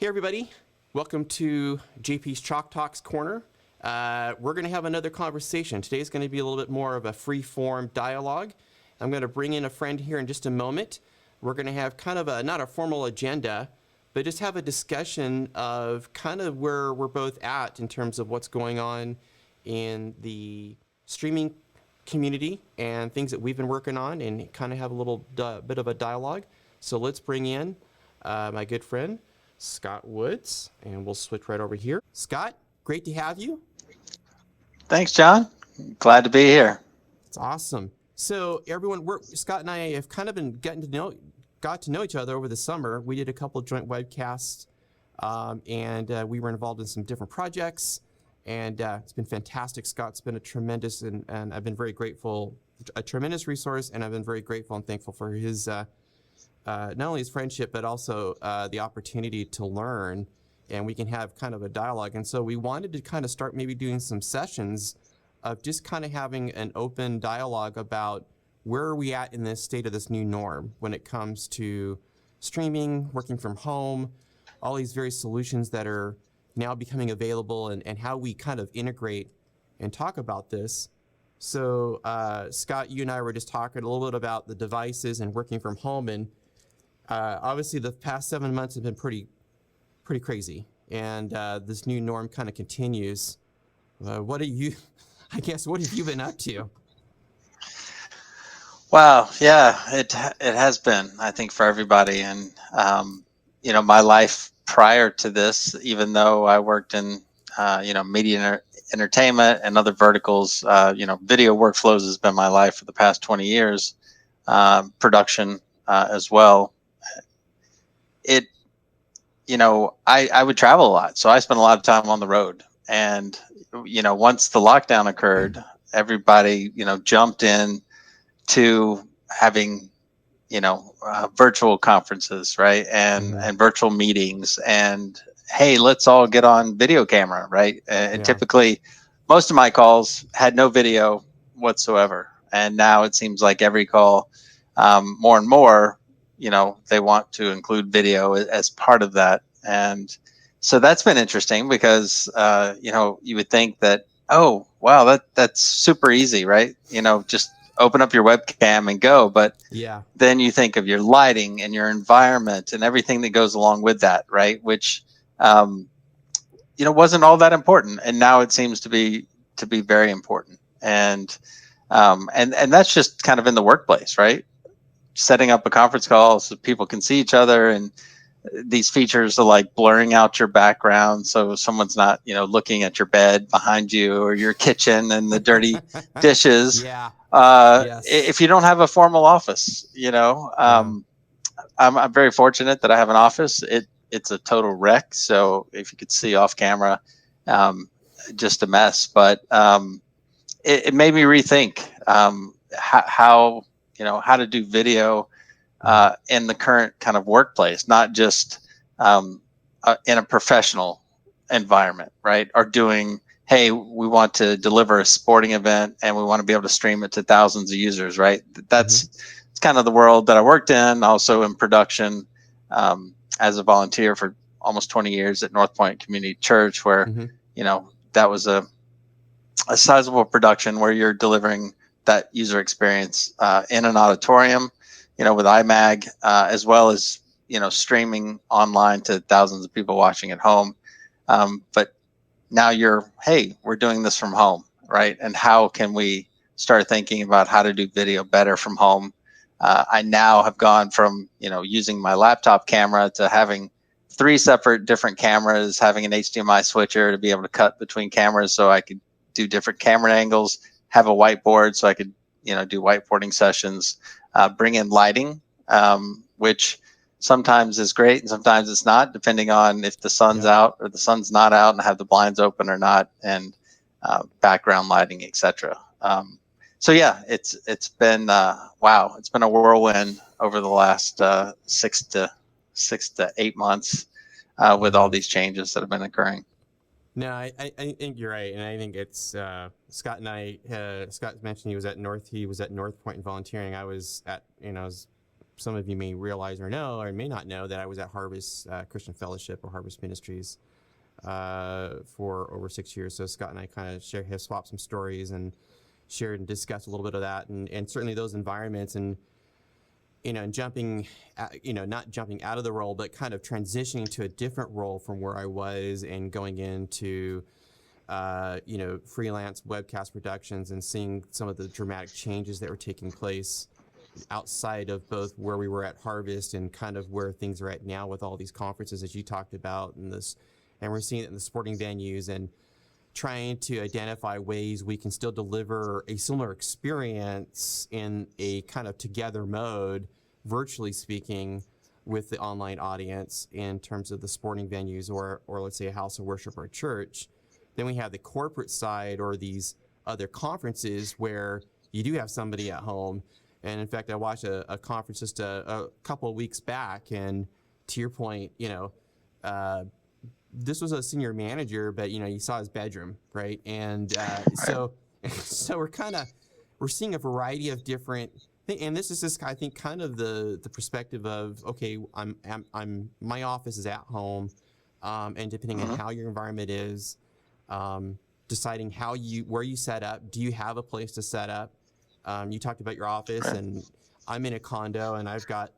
Hey everybody, welcome to JP's Chalk Talks Corner. We're going to have another conversation. Today's going to be a little bit more of a free-form dialogue. I'm going to bring in a friend here in just a moment. We're going to have kind of not a formal agenda, but just have a discussion of kind of where we're both at in terms of what's going on in the streaming community and things that we've been working on, and kind of have a little bit of a dialogue. So let's bring in my good friend, Scott Woods, and we'll switch right over here. Scott, great to have you. Thanks, John. Glad to be here. It's awesome. So everyone, Scott and I have kind of been got to know each other over the summer. We did a couple of joint webcasts, and we were involved in some different projects, and it's been fantastic. Scott's been a tremendous, and I've been very grateful, a tremendous resource, and I've been very grateful and thankful for his not only his friendship, but also the opportunity to learn, and we can have kind of a dialogue. And so we wanted to kind of start maybe doing some sessions of just kind of having an open dialogue about where are we at in this state of this new norm when it comes to streaming, working from home, all these various solutions that are now becoming available, and how we kind of integrate and talk about this. So Scott, you and I were just talking a little bit about the devices and working from home, and obviously the past 7 months have been pretty crazy, and this new norm kind of continues. What have you been up to? Wow, yeah, it has been, I think, for everybody. And my life prior to this, even though I worked in media entertainment and other verticals, video workflows has been my life for the past 20 years. Production as well. I would travel a lot, so I spent a lot of time on the road. And once the lockdown occurred, everybody jumped in to having virtual conferences, right, and virtual meetings, and hey, let's all get on video camera, right? And typically most of my calls had no video whatsoever, and now it seems like every call, more and more, they want to include video as part of that. And so that's been interesting because you would think that, oh wow, that's super easy, right? Just open up your webcam and go. But then you think of your lighting and your environment and everything that goes along with that, right? Which wasn't all that important, and now it seems to be very important. And that's just kind of in the workplace, right? Setting up a conference call so people can see each other, and these features are like blurring out your background so someone's not looking at your bed behind you or your kitchen and the dirty dishes. If you don't have a formal office, I'm very fortunate that I have an office. It's a total wreck, so if you could see off camera, just a mess. But it made me rethink how to do video in the current kind of workplace, not just in a professional environment, right? Or doing, hey, we want to deliver a sporting event and we want to be able to stream it to thousands of users, right? That's kind of the world that I worked in, also in production, as a volunteer for almost 20 years at North Point Community Church, where that was a sizable production where you're delivering that user experience in an auditorium, with iMag, as well as streaming online to thousands of people watching at home. But now we're doing this from home, right? And how can we start thinking about how to do video better from home? I now have gone from using my laptop camera to having 3 separate different cameras, having an HDMI switcher to be able to cut between cameras so I could do different camera angles, have a whiteboard so I could do whiteboarding sessions, bring in lighting, which sometimes is great and sometimes it's not, depending on if the sun's out or the sun's not out, and have the blinds open or not, and background lighting, etc. So yeah, it's been wow, it's been a whirlwind over the last 6 to 8 months with all these changes that have been occurring. No, I think you're right, and I think it's Scott and I. Scott mentioned he was at North Point volunteering. I was at some of you may realize or know, or may not know, that I was at Harvest Christian Fellowship or Harvest Ministries for over 6 years. So Scott and I kind of have swapped some stories and shared and discussed a little bit of that, and certainly those environments, and and jumping, not jumping out of the role, but kind of transitioning to a different role from where I was and going into, freelance webcast productions, and seeing some of the dramatic changes that were taking place outside of both where we were at Harvest and kind of where things are at now with all these conferences, as you talked about, and we're seeing it in the sporting venues, and trying to identify ways we can still deliver a similar experience in a kind of together mode, virtually speaking, with the online audience in terms of the sporting venues, or let's say a house of worship or a church. Then we have the corporate side, or these other conferences where you do have somebody at home. And in fact, I watched a conference just a couple of weeks back, and to your point, this was a senior manager, but you saw his bedroom, right? And so we're seeing a variety of different things, and this is just, I think, kind of the perspective of, okay, my office is at home, and depending on how your environment is, deciding where you set up. Do you have a place to set up? You talked about your office, and I'm in a condo, and I've got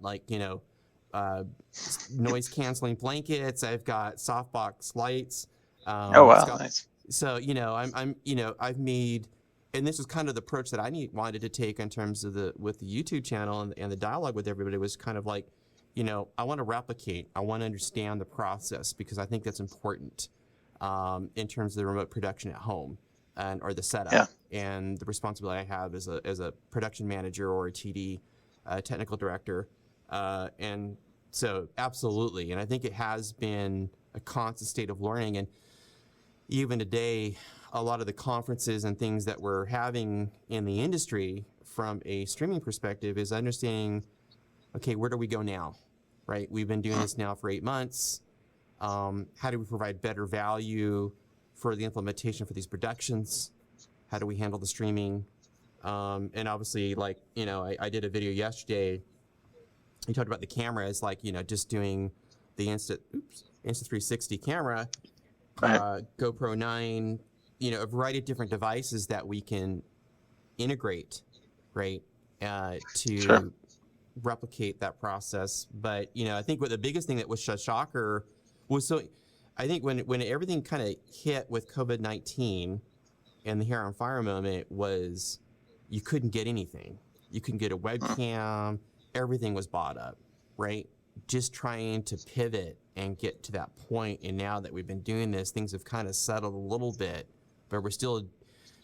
noise canceling blankets. I've got softbox lights. Oh wow, nice. So I've made, and this was kind of the approach that I wanted to take in terms of with the YouTube channel and the dialogue with everybody, was kind of like, I want to replicate. I want to understand the process, because I think that's important in terms of the remote production at home or the setup, and the responsibility I have as a production manager or a TD, technical director, and so absolutely. And I think it has been a constant state of learning. And even today, a lot of the conferences and things that we're having in the industry from a streaming perspective is understanding, okay, where do we go now, right? We've been doing this now for 8 months. How do we provide better value for the implementation for these productions? How do we handle the streaming? And obviously, I did a video yesterday. You talked about the cameras, just doing the Insta360 camera, GoPro 9, a variety of different devices that we can integrate, right, to replicate that process. But, I think the biggest thing that was a shocker was, I think when everything kind of hit with COVID-19 and the hair on fire moment, was you couldn't get anything. You couldn't get a webcam. Everything was bought up, right? Just trying to pivot and get to that point. And now that we've been doing this, things have kind of settled a little bit, but we're still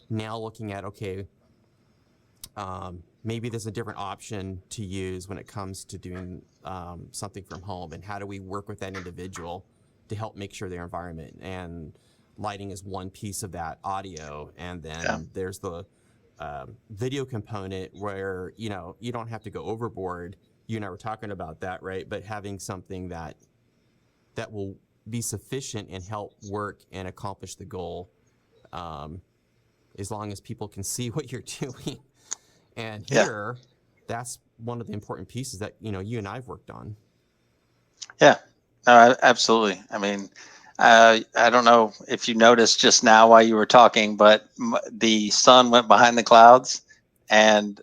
now looking at, okay, maybe there's a different option to use when it comes to doing something from home, and how do we work with that individual to help make sure their environment, and lighting is one piece of that, audio, and then there's the video component where you don't have to go overboard. You and I were talking about that, right? But having something that will be sufficient and help work and accomplish the goal, as long as people can see what you're doing. And here, that's one of the important pieces that you and I've worked on. Yeah, absolutely. I mean, I don't know if you noticed just now while you were talking, but the sun went behind the clouds and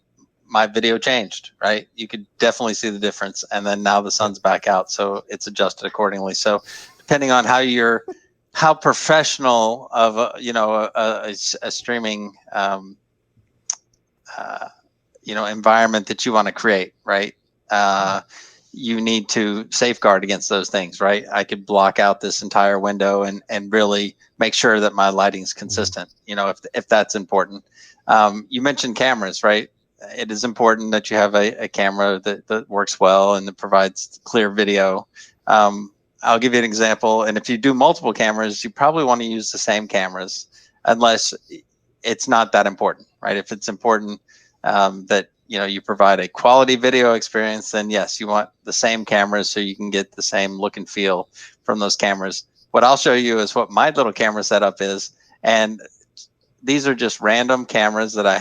my video changed, right? You could definitely see the difference. And then now the sun's back out, so it's adjusted accordingly. So depending on how professional of a streaming, environment that you want to create, right? You need to safeguard against those things, right? I could block out this entire window and really make sure that my lighting's consistent, if that's important. You mentioned cameras, right? It is important that you have a camera that works well and that provides clear video. I'll give you an example. And if you do multiple cameras, you probably want to use the same cameras, unless it's not that important, right? If it's important that you provide a quality video experience, then yes, you want the same cameras so you can get the same look and feel from those cameras. What I'll show you is what my little camera setup is, and these are just random cameras that I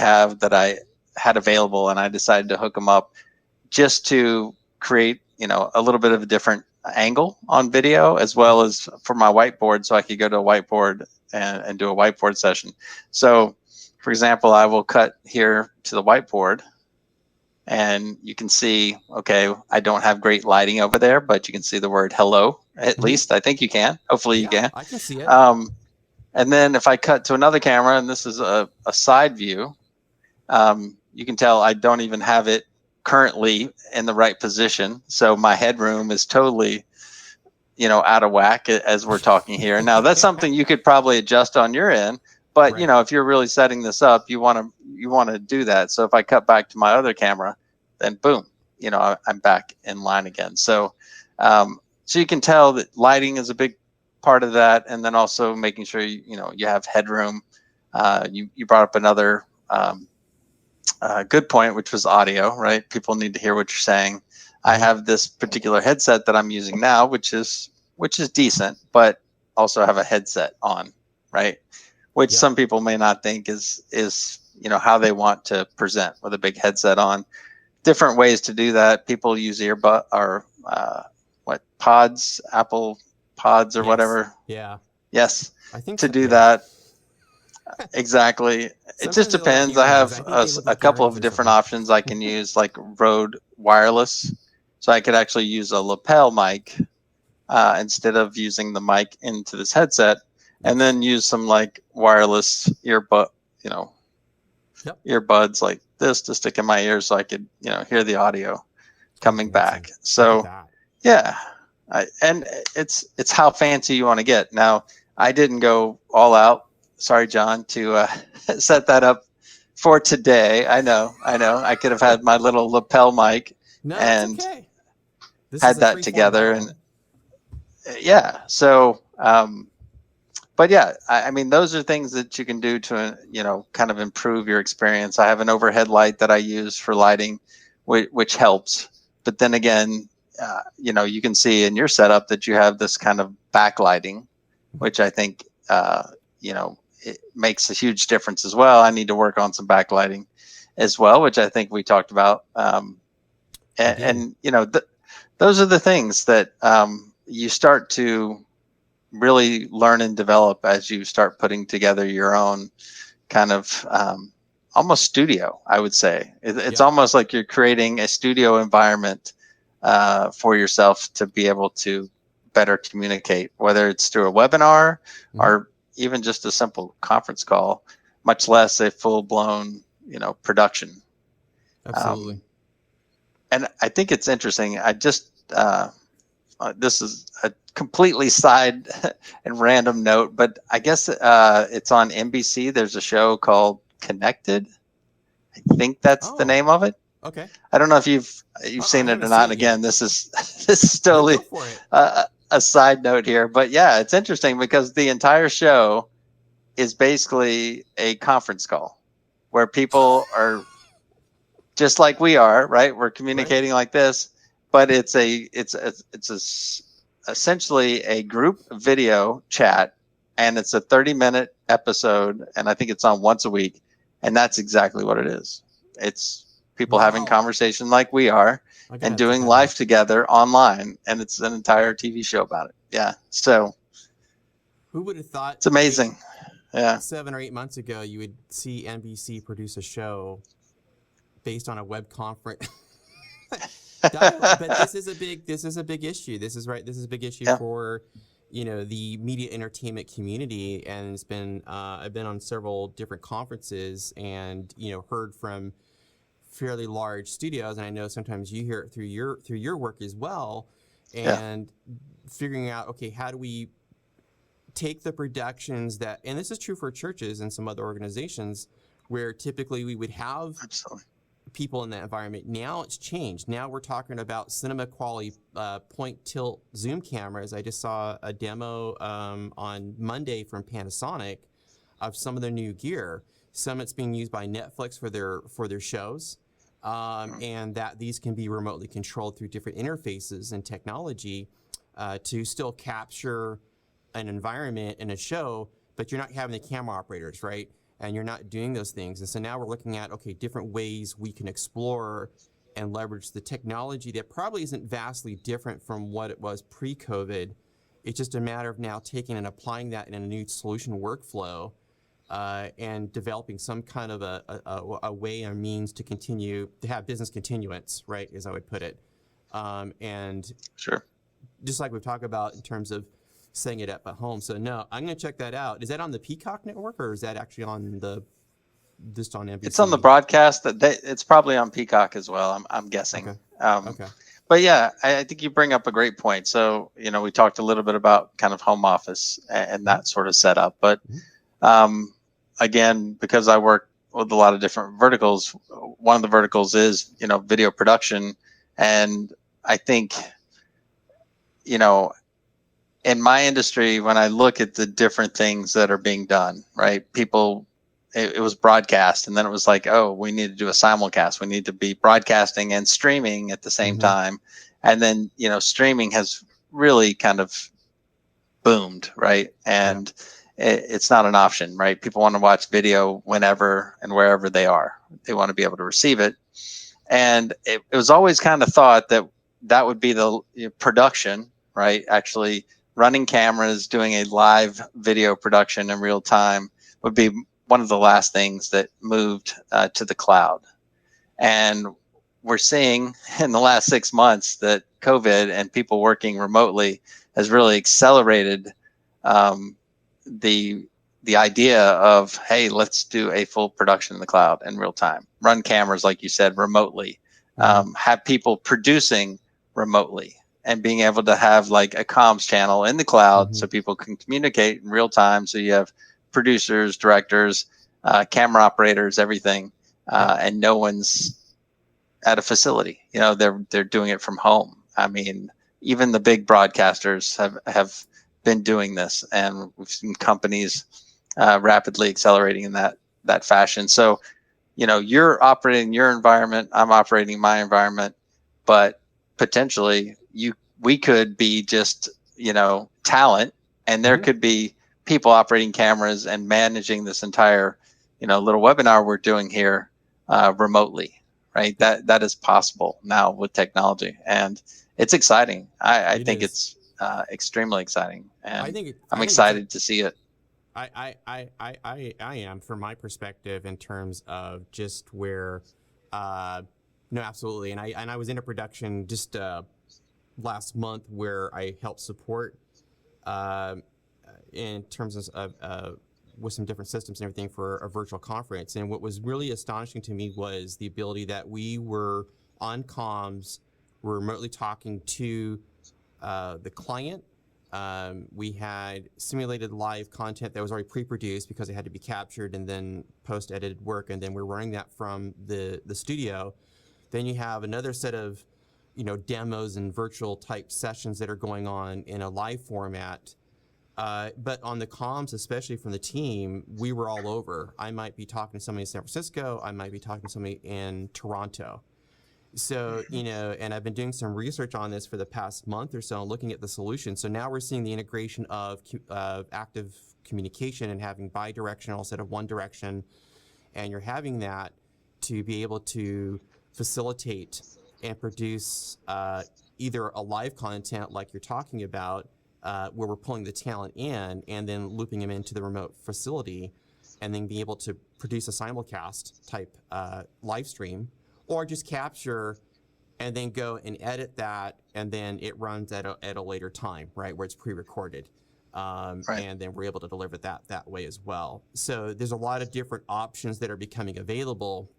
had available, and I decided to hook them up just to create, a little bit of a different angle on video, as well as for my whiteboard, so I could go to a whiteboard and do a whiteboard session. So, for example, I will cut here to the whiteboard, and you can see, okay, I don't have great lighting over there, but you can see the word hello, at least. I think you can. Hopefully you can. I can see it. And then if I cut to another camera, and this is a side view, you can tell I don't even have it currently in the right position. So my headroom is totally, out of whack as we're talking here. Now that's something you could probably adjust on your end, but Right. if you're really setting this up, you want to do that. So if I cut back to my other camera, then boom, I'm back in line again. So, so you can tell that lighting is a big part of that, and then also making sure you have headroom. You brought up another good point, which was audio, right? People need to hear what you're saying. I have this particular headset that I'm using now, which is decent, but also have a headset on, right? Which some people may not think is how they want to present with a big headset on. Different ways to do that. People use earbud or pods, Apple pods or whatever. Yeah. Yes. I think to do that. Exactly. It Sometimes just they look like depends. I earrings. have I think they look a like couple earrings of or different something. options I can use, like Rode wireless. So I could actually use a lapel mic instead of using the mic into this headset, and then use some like wireless earbuds like this to stick in my ears so I could, hear the audio coming back. So yeah, and it's how fancy you want to get. Now, I didn't go all out. Sorry, John, to set that up for today. I know. I could have had my little lapel mic and It's okay. This had is a that free form together, call. and yeah. So, but yeah, I mean, those are things that you can do to kind of improve your experience. I have an overhead light that I use for lighting, which helps. But then again, you can see in your setup that you have this kind of backlighting, which I think, it makes a huge difference as well. I need to work on some backlighting as well, which I think we talked about. And those are the things that you start to really learn and develop as you start putting together your own kind of almost studio, I would say. It's almost like you're creating a studio environment for yourself to be able to better communicate, whether it's through a webinar or even just a simple conference call, much less a full-blown, production. Absolutely. And I think it's interesting. I just this is a completely side and random note, but I guess it's on NBC. There's a show called Connected. I think that's the name of it. Okay. I don't know if you've seen it or not. And again, this is totally a side note here, but yeah, it's interesting because the entire show is basically a conference call where people are just like we are, right? We're communicating like this, but it's essentially a group video chat, and it's a 30-minute episode, and I think it's on once a week, and that's exactly what it is. It's people having conversation like we are and doing life together online, and it's an entire TV show about it. Yeah. So who would have thought it's amazing. 7 or 8 months ago you would see NBC produce a show based on a web conference. But this is a big issue. This is a big issue for the media entertainment community, and it's been I've been on several different conferences and heard from fairly large studios, and I know sometimes you hear it through your work as well, and figuring out, okay, how do we take the productions that, and this is true for churches and some other organizations where typically we would have people in that environment. Now it's changed. Now we're talking about cinema quality point tilt zoom cameras. I just saw a demo on Monday from Panasonic of some of their new gear. Some it's being used by Netflix for their shows, and that these can be remotely controlled through different interfaces and technology to still capture an environment in a show, but you're not having the camera operators, right? And you're not doing those things. And so now we're looking at, okay, different ways we can explore and leverage the technology that probably isn't vastly different from what it was pre-COVID. It's just a matter of now taking and applying that in a new solution workflow, and developing some kind of a way or means to continue to have business continuance, right, as I would put it. And Sure. just like we've talked about in terms of setting it up at home. So no, I'm going to check that out. Is that on the Peacock network, or is that actually on just on NBC? It's on the broadcast. It's probably on Peacock as well, I'm guessing. Okay. Okay. But yeah, I think you bring up a great point. So, we talked a little bit about kind of home office and that sort of setup. But again, because I work with a lot of different verticals, one of the verticals is, video production. And I think, in my industry, when I look at the different things that are being done, right, it was broadcast, and then it was like, oh, we need to do a simulcast. We need to be broadcasting and streaming at the same time. And then, streaming has really kind of boomed, right? And it's not an option, right? People want to watch video whenever and wherever they are. They want to be able to receive it. And it was always kind of thought that would be the production, right? Actually running cameras, doing a live video production in real time would be one of the last things that moved to the cloud. And we're seeing in the last 6 months that COVID and people working remotely has really accelerated the idea of, hey, let's do a full production in the cloud in real time. Run cameras, like you said, remotely. Have people producing remotely, and being able to have like a comms channel in the cloud so people can communicate in real time. So you have producers, directors, camera operators, everything, and no one's at a facility. They're doing it from home. I mean, even the big broadcasters have been doing this, and we've seen companies rapidly accelerating in that fashion. So, you're operating your environment, I'm operating my environment, but potentially we could be just, talent, and there could be people operating cameras and managing this entire, little webinar we're doing here remotely, right? That is possible now with technology, and it's exciting. I think it's extremely exciting, and I'm excited to see it. I am, from my perspective, in terms of just where, no, absolutely. And I was in a production just last month where I helped support in terms of with some different systems and everything for a virtual conference. And what was really astonishing to me was the ability that we were on comms, we're remotely talking to the client. We had simulated live content that was already pre-produced because it had to be captured and then post-edited work, and then we're running that from the studio. Then you have another set of demos and virtual type sessions that are going on in a live format. But on the comms, especially from the team, we were all over. I might be talking to somebody in San Francisco. I might be talking to somebody in Toronto. So, and I've been doing some research on this for the past month or so, looking at the solution. So now we're seeing the integration of active communication and having bi-directional instead of one direction. And you're having that to be able to facilitate and produce either a live content like you're talking about, where we're pulling the talent in and then looping them into the remote facility, and then be able to produce a simulcast type live stream, or just capture and then go and edit that, and then it runs at a later time, right, where it's pre-recorded. Right. And then we're able to deliver that way as well. So there's a lot of different options that are becoming available.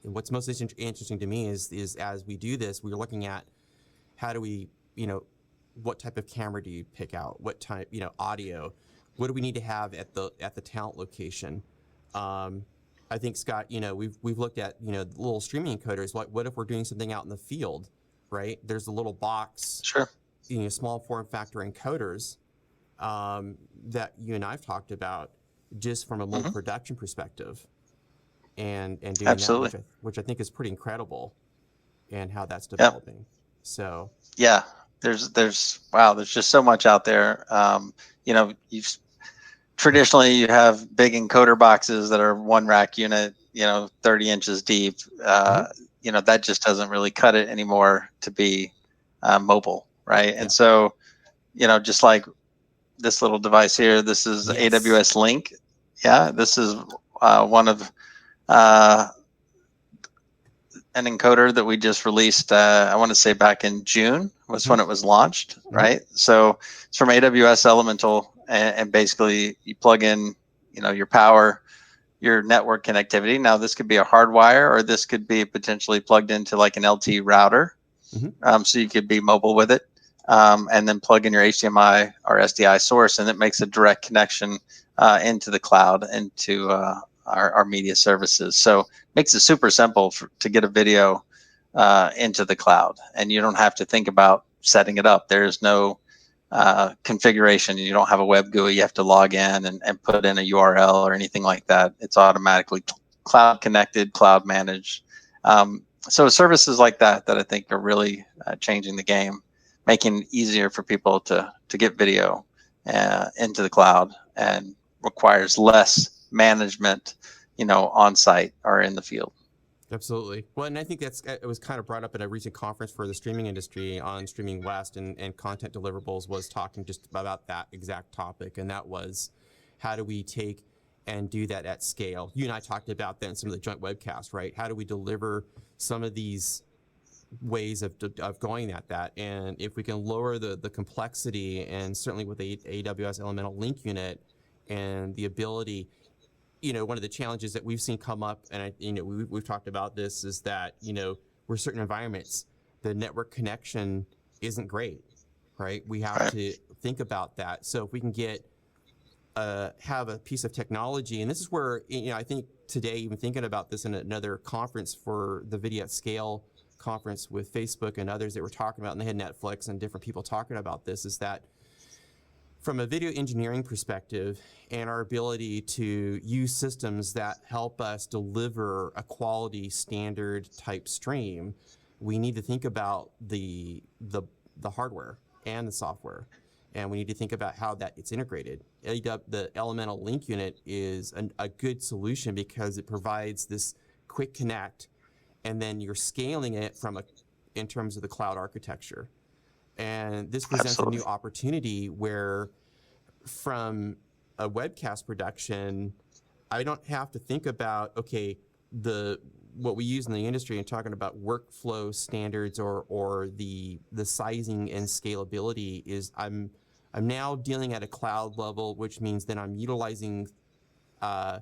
And what's most interesting to me is as we do this, we're looking at how do we, what type of camera do you pick out? What type, audio? What do we need to have at the talent location? I think, Scott, we've looked at, little streaming encoders. What if we're doing something out in the field, right? There's a little box, sure, small form factor encoders that you and I've talked about just from a mobile production perspective, and doing absolutely that, which I think is pretty incredible, and how that's developing. Yep. So yeah, there's just so much out there. Traditionally, you have big encoder boxes that are one rack unit, 30 inches deep. that just doesn't really cut it anymore to be mobile, right? Yeah. And so, just like this little device here, this is Yes. AWS Link. Yeah, this is one of an encoder that we just released. I want to say back in June was when it was launched, right? So it's from AWS Elemental, and basically you plug in, your power, your network connectivity. Now this could be a hardwire, or this could be potentially plugged into like an LT router, so you could be mobile with it, and then plug in your HDMI or SDI source, and it makes a direct connection into the cloud, into our media services. So makes it super simple to get a video into the cloud, and you don't have to think about setting it up. There's no configuration. You don't have a web GUI. You have to log in and put in a URL or anything like that. It's automatically cloud connected, cloud managed. So services like that I think are really changing the game, making it easier for people to get video into the cloud, and requires less management, on site or in the field. Absolutely. Well, and I think it was kind of brought up at a recent conference for the streaming industry on Streaming West, and content deliverables was talking just about that exact topic, and that was how do we take and do that at scale. You and I talked about that in some of the joint webcasts, right? How do we deliver some of these ways of going at that? And if we can lower the complexity, and certainly with the AWS Elemental Link Unit and the ability, one of the challenges that we've seen come up, and we've talked about this, is that we're certain environments, the network connection isn't great, right? We have to think about that. So if we can have a piece of technology, and this is where I think today, even thinking about this in another conference for the Video at Scale conference with Facebook and others that were talking about, and they had Netflix and different people talking about this, is that from a video engineering perspective and our ability to use systems that help us deliver a quality standard type stream, we need to think about the hardware and the software, and we need to think about how that it's integrated. The Elemental Link Unit is a good solution because it provides this quick connect, and then you're scaling it in terms of the cloud architecture. And this presents a new opportunity where, from a webcast production, I don't have to think about, okay, what we use in the industry and talking about workflow standards or the sizing and scalability is I'm now dealing at a cloud level, which means that I'm utilizing the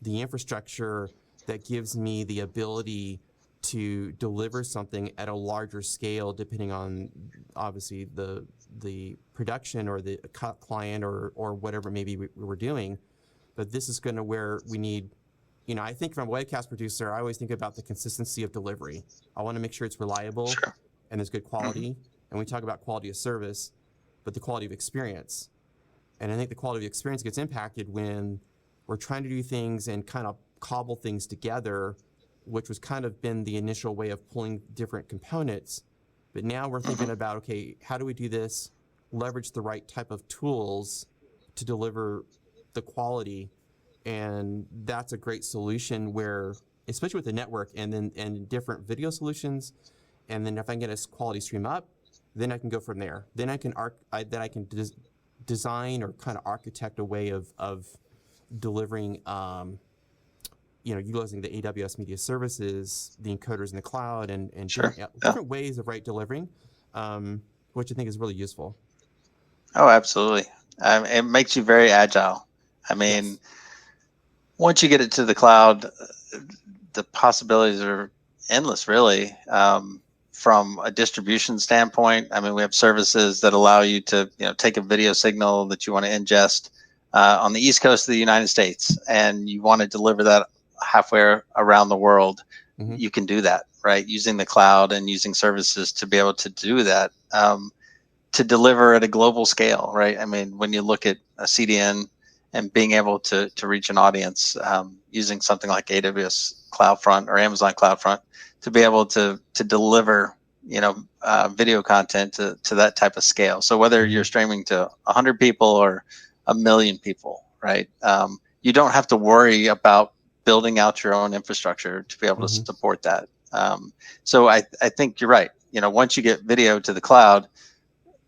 infrastructure that gives me the ability to deliver something at a larger scale, depending on obviously the production or the client or whatever maybe we're doing. But this is going to where we need, I think from a webcast producer, I always think about the consistency of delivery. I want to make sure it's reliable and there's good quality. And we talk about quality of service, but the quality of experience. And I think the quality of experience gets impacted when we're trying to do things and kind of cobble things together, which was kind of been the initial way of pulling different components. But now we're thinking about, okay, how do we do this, leverage the right type of tools to deliver the quality? And that's a great solution where, especially with the network and different video solutions, and then if I can get a quality stream up, then I can go from there. Then I can design or kind of architect a way of delivering utilizing the AWS media services, the encoders in the cloud, and different ways of delivering, which I think is really useful. Oh, absolutely. It makes you very agile. I mean, once you get it to the cloud, the possibilities are endless, really. From a distribution standpoint, I mean, we have services that allow you to take a video signal that you want to ingest on the East Coast of the United States, and you want to deliver that halfway around the world. You can do that, right? Using the cloud and using services to be able to do that, to deliver at a global scale, right? I mean, when you look at a CDN and being able to reach an audience, using something like AWS CloudFront or Amazon CloudFront to be able to deliver, video content to that type of scale. So whether you're streaming to 100 people or 1 million people, right? You don't have to worry about building out your own infrastructure to be able to support that. So I think you're right. Once you get video to the cloud,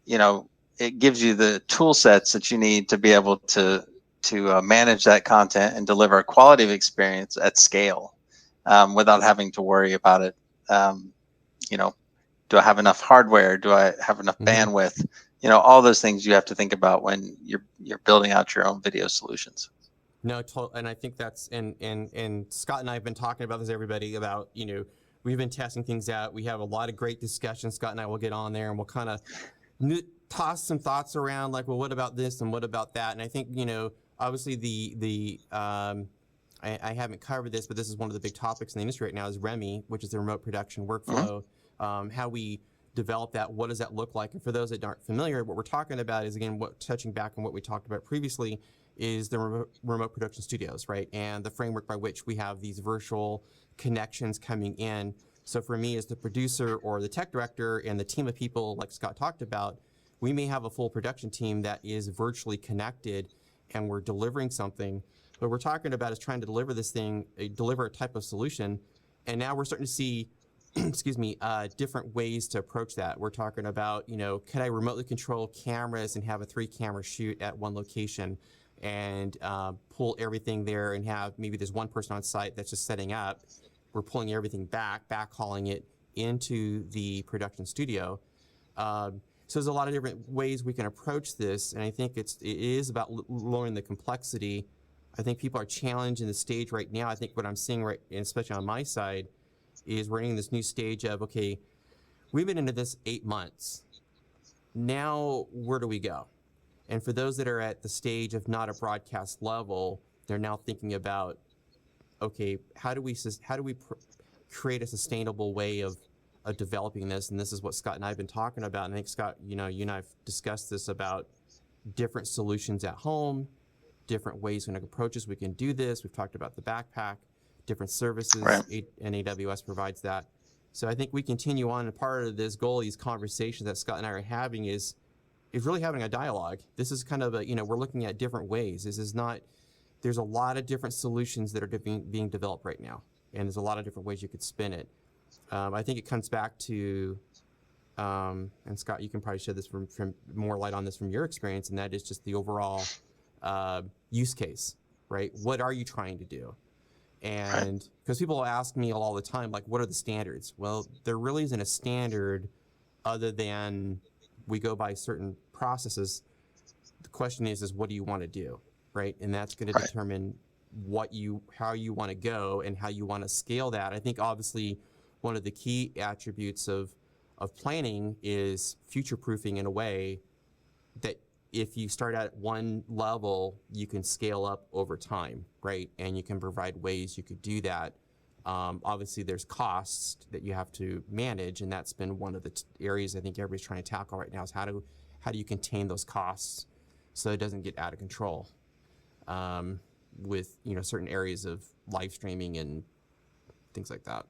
it gives you the tool sets that you need to be able to manage that content and deliver a quality of experience at scale, without having to worry about it. Do I have enough hardware? Do I have enough bandwidth? All those things you have to think about when you're building out your own video solutions. No, and I think that's and Scott and I have been talking about this, everybody, about we've been testing things out. We have a lot of great discussions. Scott and I will get on there and we'll kind of toss some thoughts around, like, well, what about this and what about that? And I think obviously I haven't covered this, but this is one of the big topics in the industry right now is REMI, which is the remote production workflow. How we develop that, what does that look like? And for those that aren't familiar, what we're talking about is, again, touching back on what we talked about previously, is the remote production studios, right? And the framework by which we have these virtual connections coming in. So for me as the producer or the tech director and the team of people like Scott talked about, we may have a full production team that is virtually connected and we're delivering something. What we're talking about is trying to deliver this thing, deliver a type of solution. And now we're starting to see different ways to approach that. We're talking about, can I remotely control cameras and have a 3-camera shoot at one location and pull everything there and have maybe there's one person on site that's just setting up. We're pulling everything backhauling it into the production studio. So there's a lot of different ways we can approach this, and I think it is about lowering the complexity. I think people are challenged in the stage right now. I think what I'm seeing especially on my side, is we're in this new stage of, okay, we've been into this 8 months. Now, where do we go? And for those that are at the stage of not a broadcast level, they're now thinking about, okay, how do we create a sustainable way of developing this? And this is what Scott and I have been talking about. And I think, Scott, you and I have discussed this about different solutions at home, different ways and approaches we can do this. We've talked about the backpack, different services, right. And AWS provides that. So I think we continue on, and part of this goal, these conversations that Scott and I are having is really having a dialogue. This is kind of we're looking at different ways. There's a lot of different solutions that are being developed right now, and there's a lot of different ways you could spin it. I think it comes back to, and Scott, you can probably shed this from more light on this from your experience, and that is just the overall use case, right? What are you trying to do? And because people ask me all the time, like, what are the standards? Well, there really isn't a standard other than we go by certain processes. The question is what do you want to do, right? And that's going to determine how you want to go and how you want to scale that. I think obviously one of the key attributes of planning is future-proofing in a way that if you start at one level, you can scale up over time, right? And you can provide ways you could do that. Obviously, there's costs that you have to manage, and that's been one of the areas I think everybody's trying to tackle right now is how do you contain those costs so it doesn't get out of control with certain areas of live streaming and things like that.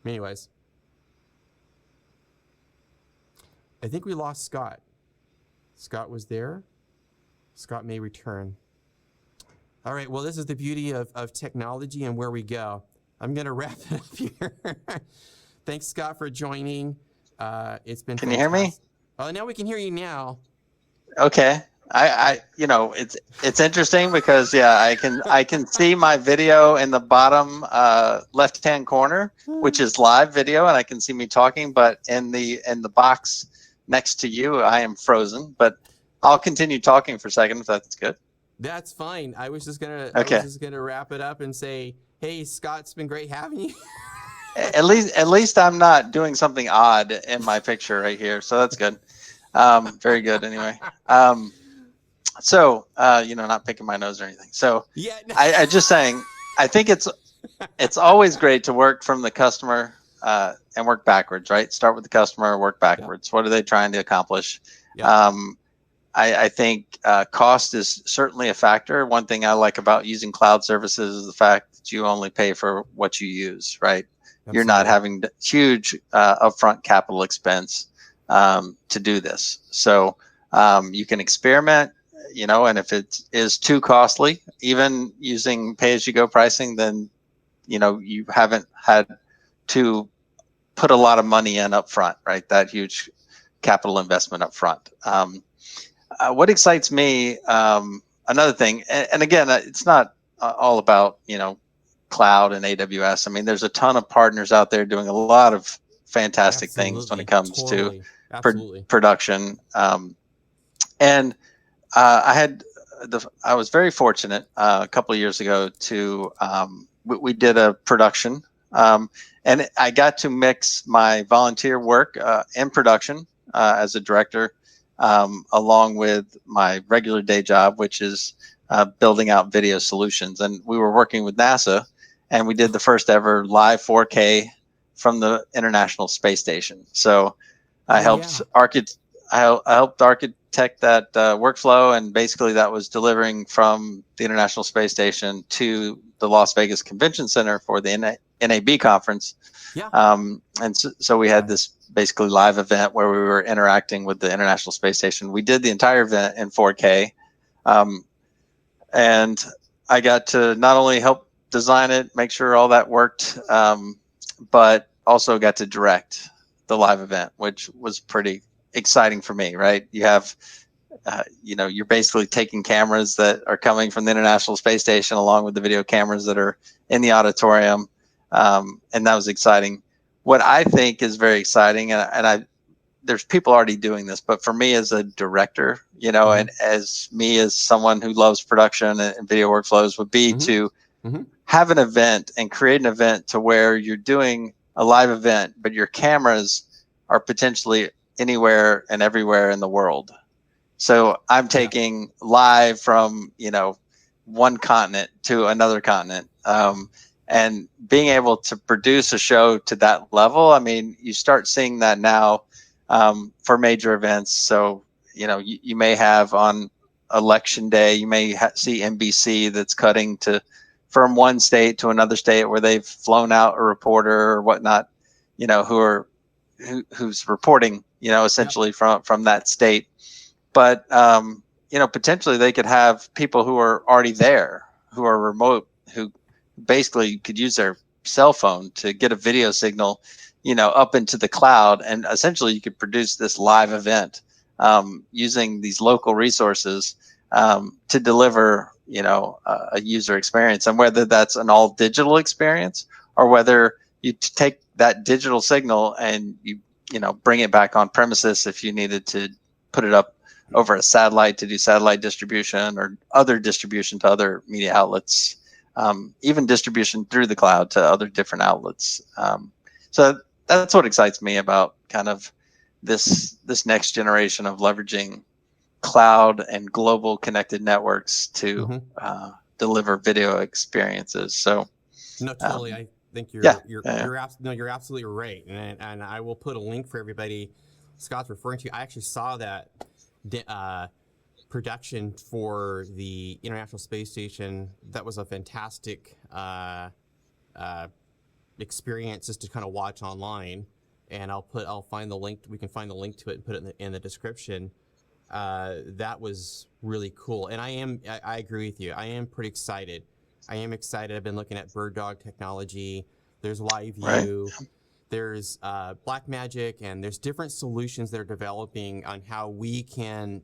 Anyways, I think we lost Scott. Scott was there. Scott may return. All right, well, this is the beauty of technology and where we go. I'm going to wrap it up here. Thanks, Scott, for joining. It's been Can you hear me? Oh, now we can hear you now. Okay. It's interesting because I can see my video in the bottom left-hand corner, which is live video, and I can see me talking, but in the box next to you, I am frozen, but I'll continue talking for a second if that's good. That's fine. I was just gonna wrap it up and say, hey, Scott, it's been great having you. At least I'm not doing something odd in my picture right here, so that's good. Very good. Anyway, not picking my nose or anything. So yeah, I just saying, I think it's always great to work from the customer and work backwards, right? Start with the customer, work backwards. Yep. What are they trying to accomplish? Yep. I think cost is certainly a factor. One thing I like about using cloud services is the fact that you only pay for what you use, right? Absolutely. You're not having huge upfront capital expense to do this. So you can experiment, and if it is too costly, even using pay-as-you-go pricing, then you haven't had to put a lot of money in up front, right? That huge capital investment up front. What excites me, another thing, and again, it's not all about, cloud and AWS. I mean, there's a ton of partners out there doing a lot of fantastic things when it Absolutely. comes to Totally. Absolutely. production. And I was very fortunate a couple of years ago to we did a production, and I got to mix my volunteer work in production as a director, along with my regular day job, which is building out video solutions. And we were working with NASA, and we did the first ever live 4K from the International Space Station. So I helped I helped architect that workflow, and basically that was delivering from the International Space Station to the Las Vegas Convention Center for the NAB conference. Yeah. And so we had this basically live event where we were interacting with the International Space Station. We did the entire event in 4K, and I got to not only help design it, make sure all that worked, but also got to direct the live event, which was pretty exciting for me, right? You have, you're basically taking cameras that are coming from the International Space Station along with the video cameras that are in the auditorium. And that was exciting. What I think is very exciting, and there's people already doing this, but for me as a director, and as me as someone who loves production and video workflows, would be to have an event and create an event to where you're doing a live event, but your cameras are potentially anywhere and everywhere in the world. So I'm taking live from, one continent to another continent. And being able to produce a show to that level, I mean, you start seeing that now for major events. So, you may have on election day, you may see NBC that's cutting from one state to another state where they've flown out a reporter or whatnot, who's reporting, essentially from that state. But, potentially they could have people who are already there, who are remote, who basically could use their cell phone to get a video signal, up into the cloud. And essentially you could produce this live event using these local resources to deliver, a user experience. And whether that's an all digital experience or whether you take that digital signal and you bring it back on premises if you needed to put it up over a satellite to do satellite distribution or other distribution to other media outlets, even distribution through the cloud to other different outlets. So that's what excites me about kind of this next generation of leveraging cloud and global connected networks to deliver video experiences. So no, totally. I think you're absolutely right, and I will put a link for everybody Scott's referring to. I actually saw that production for the International Space Station. That was a fantastic experience just to kind of watch online, and I'll find the link. We can find the link to it and put it in the description. That was really cool, and I agree with you. I am pretty excited. I've been looking at Bird Dog technology. There's Live View. Right. There's Blackmagic, and there's different solutions that are developing on how we can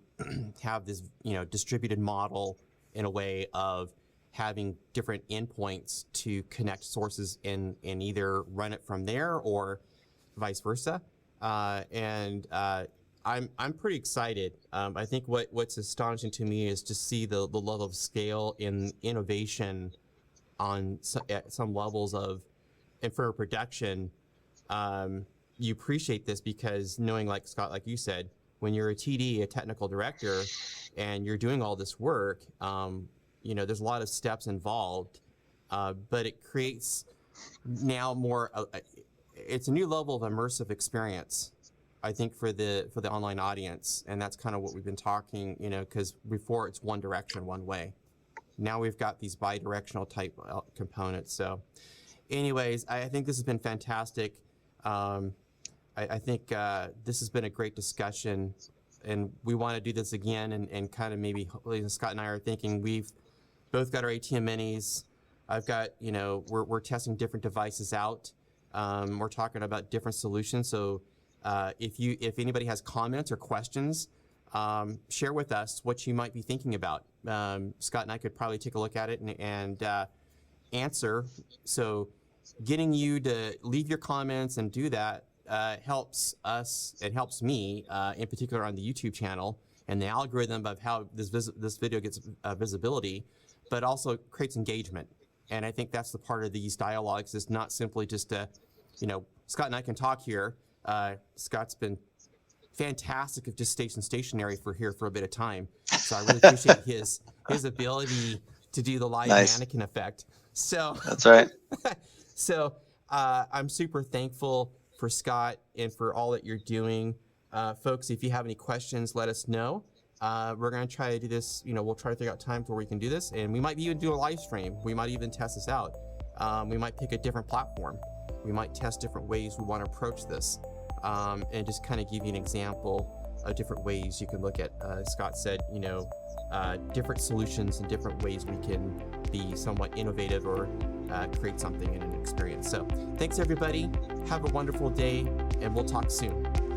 have this, distributed model in a way of having different endpoints to connect sources and either run it from there or vice versa. I'm pretty excited. I think what's astonishing to me is to see the level of scale in innovation at some levels of, and for production. You appreciate this because knowing, like Scott, like you said, when you're a TD, a technical director, and you're doing all this work, there's a lot of steps involved, but it creates now more. It's a new level of immersive experience, I think, for the online audience, and that's kind of what we've been talking. Because before it's one direction, one way. Now we've got these bi-directional type components. So, anyways, I think this has been fantastic. I think this has been a great discussion, and we want to do this again and kind of maybe, Scott and I are thinking we've both got our ATM minis. I've got, we're testing different devices out. We're talking about different solutions. So if anybody has comments or questions, share with us what you might be thinking about. Scott and I could probably take a look at it and answer. So getting you to leave your comments and do that helps us. It helps me, in particular on the YouTube channel and the algorithm of how this video gets visibility, but also creates engagement. And I think that's the part of these dialogues is not simply just Scott and I can talk here. Scott's been fantastic at just stationary for a bit of time. So I really appreciate his ability to do the live mannequin effect. So that's right. So I'm super thankful for Scott and for all that you're doing. Folks, if you have any questions, let us know. We're going to try to do this. We'll try to figure out times where we can do this, and we might even do a live stream. We might even test this out. We might pick a different platform. We might test different ways we want to approach this, and just kind of give you an example of different ways you can look at. Scott said, different solutions and different ways we can be somewhat innovative or create something in an experience. So thanks, everybody. Have a wonderful day, and we'll talk soon.